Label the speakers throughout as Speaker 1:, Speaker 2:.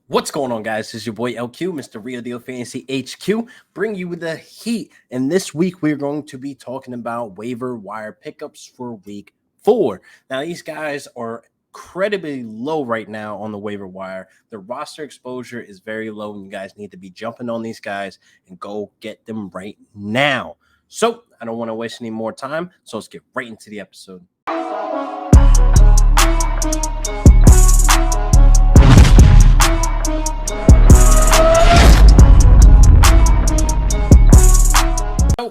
Speaker 1: What's going on, guys? This is your boy LQ, Mr. Real Deal Fantasy HQ, bring you the heat. And this week, we're going to be talking about waiver wire pickups for week 4. Now, these guys are incredibly low right now on the waiver wire. The roster exposure is very low, and you guys need to be jumping on these guys and go get them right now. So, I don't want to waste any more time, so let's get right into the episode.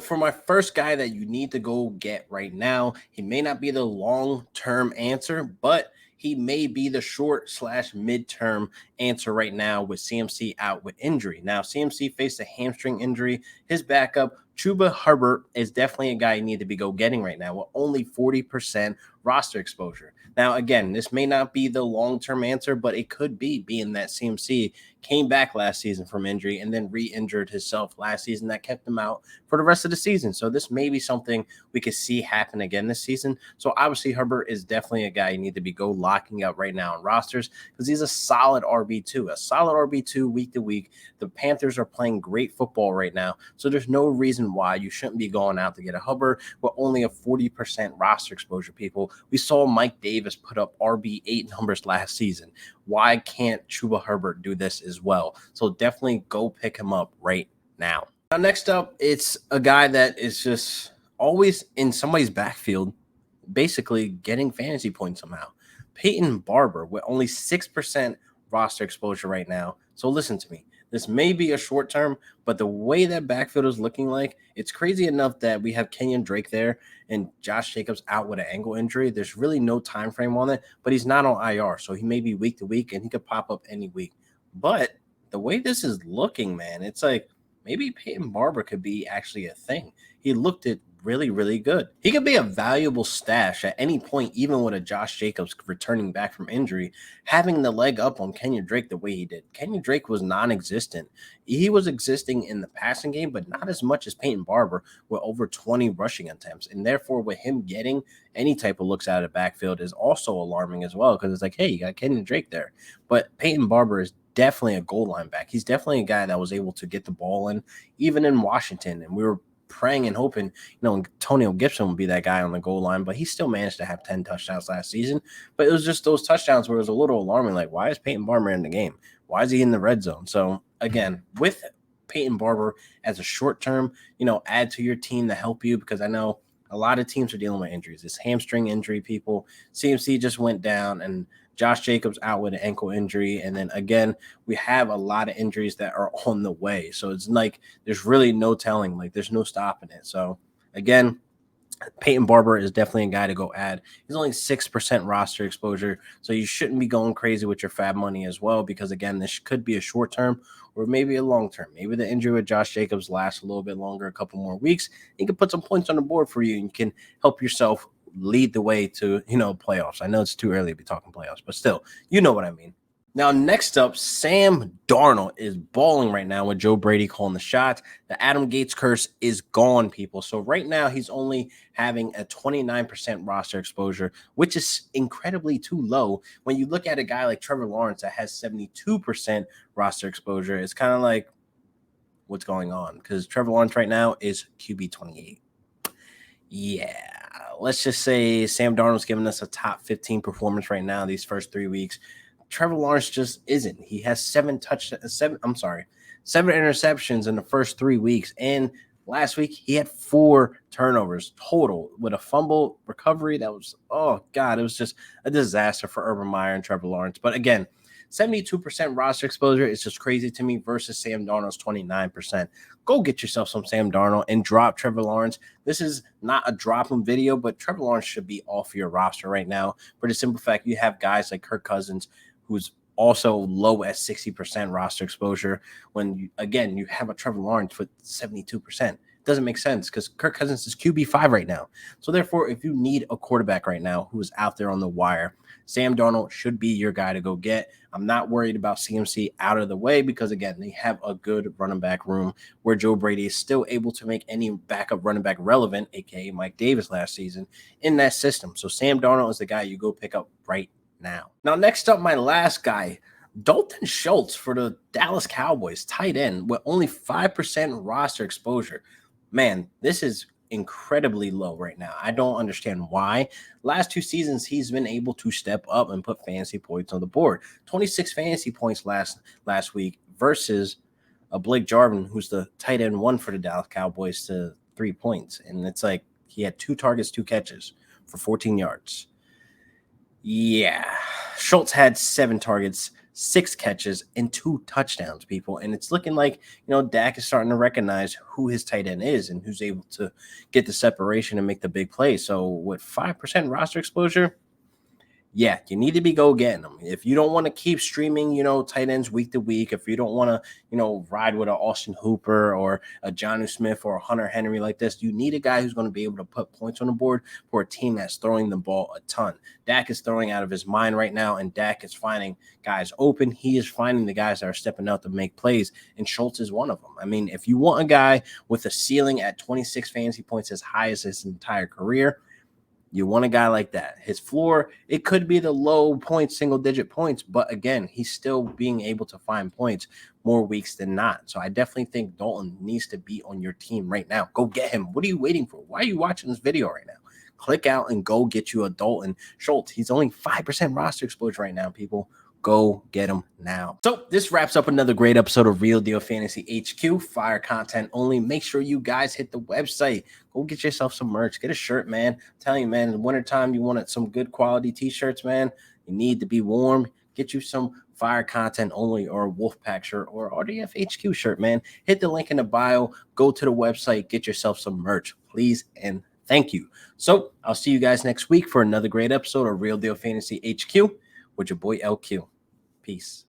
Speaker 1: For my first guy that you need to go get right now, he may not be the long-term answer, but he may be the short/mid-term answer right now with CMC out with injury. Now, CMC faced a hamstring injury. His backup, Chuba Hubbard, is definitely a guy you need to be getting right now with only 40% roster exposure. Now, again, this may not be the long-term answer, but it could be, being that CMC came back last season from injury and then re-injured himself last season. That kept him out for the rest of the season. So this may be something we could see happen again this season. So obviously Hubbard is definitely a guy you need to be locking up right now on rosters because he's a solid RB2 week to week. The Panthers are playing great football right now. So there's no reason why you shouldn't be going out to get a Hubbard with only a 40% roster exposure, people. We saw Mike Davis put up RB8 numbers last season. Why can't Chuba Hubbard do this as well? So definitely go pick him up right now. Now, next up, it's a guy that is just always in somebody's backfield, basically getting fantasy points somehow. Peyton Barber with only 6% roster exposure right now. So listen to me. This may be a short term, but the way that backfield is looking like, it's crazy enough that we have Kenyon Drake there and Josh Jacobs out with an ankle injury. There's really no time frame on it, but he's not on IR, so he may be week to week and he could pop up any week. But the way this is looking, man, it's like maybe Peyton Barber could be actually a thing. He looked at really, really good. He could be a valuable stash at any point, even with a Josh Jacobs returning back from injury, having the leg up on Kenyon Drake the way he did. Kenyon Drake was non-existent. He was existing in the passing game, but not as much as Peyton Barber with over 20 rushing attempts. And therefore, with him getting any type of looks out of the backfield is also alarming as well, because it's like, hey, you got Kenyon Drake there. But Peyton Barber is definitely a goal line back. He's definitely a guy that was able to get the ball in, even in Washington. And we were praying and hoping, Antonio Gibson would be that guy on the goal line, but he still managed to have 10 touchdowns last season. But it was just those touchdowns where it was a little alarming. Like, why is Peyton Barber in the game? Why is he in the red zone? So again, with Peyton Barber as a short term, add to your team to help you, because I know a lot of teams are dealing with injuries. This hamstring injury, people. CMC just went down, and Josh Jacobs out with an ankle injury. And then again, we have a lot of injuries that are on the way. So it's like there's really no telling. Like, there's no stopping it. So again, Peyton Barber is definitely a guy to go add. He's only 6% roster exposure, so you shouldn't be going crazy with your fab money as well, because again, this could be a short term or maybe a long term. Maybe the injury with Josh Jacobs lasts a little bit longer, a couple more weeks. You can put some points on the board for you, and you can help yourself lead the way to, playoffs. I know it's too early to be talking playoffs, but still, you know what I mean. Now, next up, Sam Darnold is balling right now with Joe Brady calling the shots. The Adam Gates curse is gone, people. So right now, he's only having a 29% roster exposure, which is incredibly too low. When you look at a guy like Trevor Lawrence that has 72% roster exposure, it's kind of like, what's going on? Because Trevor Lawrence right now is QB 28. Yeah, let's just say Sam Darnold's giving us a top 15 performance right now these first 3 weeks. Trevor Lawrence just isn't. He has seven interceptions in the first 3 weeks. And last week, he had 4 turnovers total with a fumble recovery. That was, oh, God, it was just a disaster for Urban Meyer and Trevor Lawrence. But again, 72% roster exposure is just crazy to me versus Sam Darnold's 29%. Go get yourself some Sam Darnold and drop Trevor Lawrence. This is not a drop-him video, but Trevor Lawrence should be off your roster right now for the simple fact you have guys like Kirk Cousins, who's also low at 60% roster exposure, when, you have a Trevor Lawrence with 72%. Doesn't make sense because Kirk Cousins is QB5 right now. So therefore, if you need a quarterback right now who is out there on the wire, Sam Darnold should be your guy to go get. I'm not worried about CMC out of the way because, again, they have a good running back room where Joe Brady is still able to make any backup running back relevant, a.k.a. Mike Davis last season, in that system. So Sam Darnold is the guy you go pick up right now. Now, next up, my last guy, Dalton Schultz for the Dallas Cowboys, tight end with only 5% roster exposure. Man, this is incredibly low right now. I don't understand why. Last 2 seasons, he's been able to step up and put fantasy points on the board. 26 fantasy points last week versus a Blake Jarvin, who's the tight end one for the Dallas Cowboys, to 3 points. And it's like he had 2 targets, 2 catches for 14 yards. Yeah. Schultz had 7 targets, 6 catches, and 2 touchdowns, people. And it's looking like, Dak is starting to recognize who his tight end is and who's able to get the separation and make the big play. So with 5% roster exposure, yeah, you need to be go getting them. If you don't want to keep streaming, tight ends week to week, if you don't want to, ride with an Austin Hooper or a Jonnu Smith or a Hunter Henry like this, you need a guy who's going to be able to put points on the board for a team that's throwing the ball a ton. Dak is throwing out of his mind right now, and Dak is finding guys open. He is finding the guys that are stepping out to make plays, and Schultz is one of them. I mean, if you want a guy with a ceiling at 26 fantasy points as high as his entire career, you want a guy like that. His floor, it could be the low points, single-digit points, but again, he's still being able to find points more weeks than not. So I definitely think Dalton needs to be on your team right now. Go get him. What are you waiting for? Why are you watching this video right now? Click out and go get you a Dalton Schultz. He's only 5% roster exposure right now, people. Go get them now. So this wraps up another great episode of Real Deal Fantasy HQ. Fire content only. Make sure you guys hit the website. Go get yourself some merch. Get a shirt, man. I'm telling you, man, in the wintertime, you wanted some good quality t-shirts, man. You need to be warm. Get you some fire content only or a Wolfpack shirt or RDF HQ shirt, man. Hit the link in the bio. Go to the website. Get yourself some merch, please, and thank you. So I'll see you guys next week for another great episode of Real Deal Fantasy HQ with your boy LQ. Peace.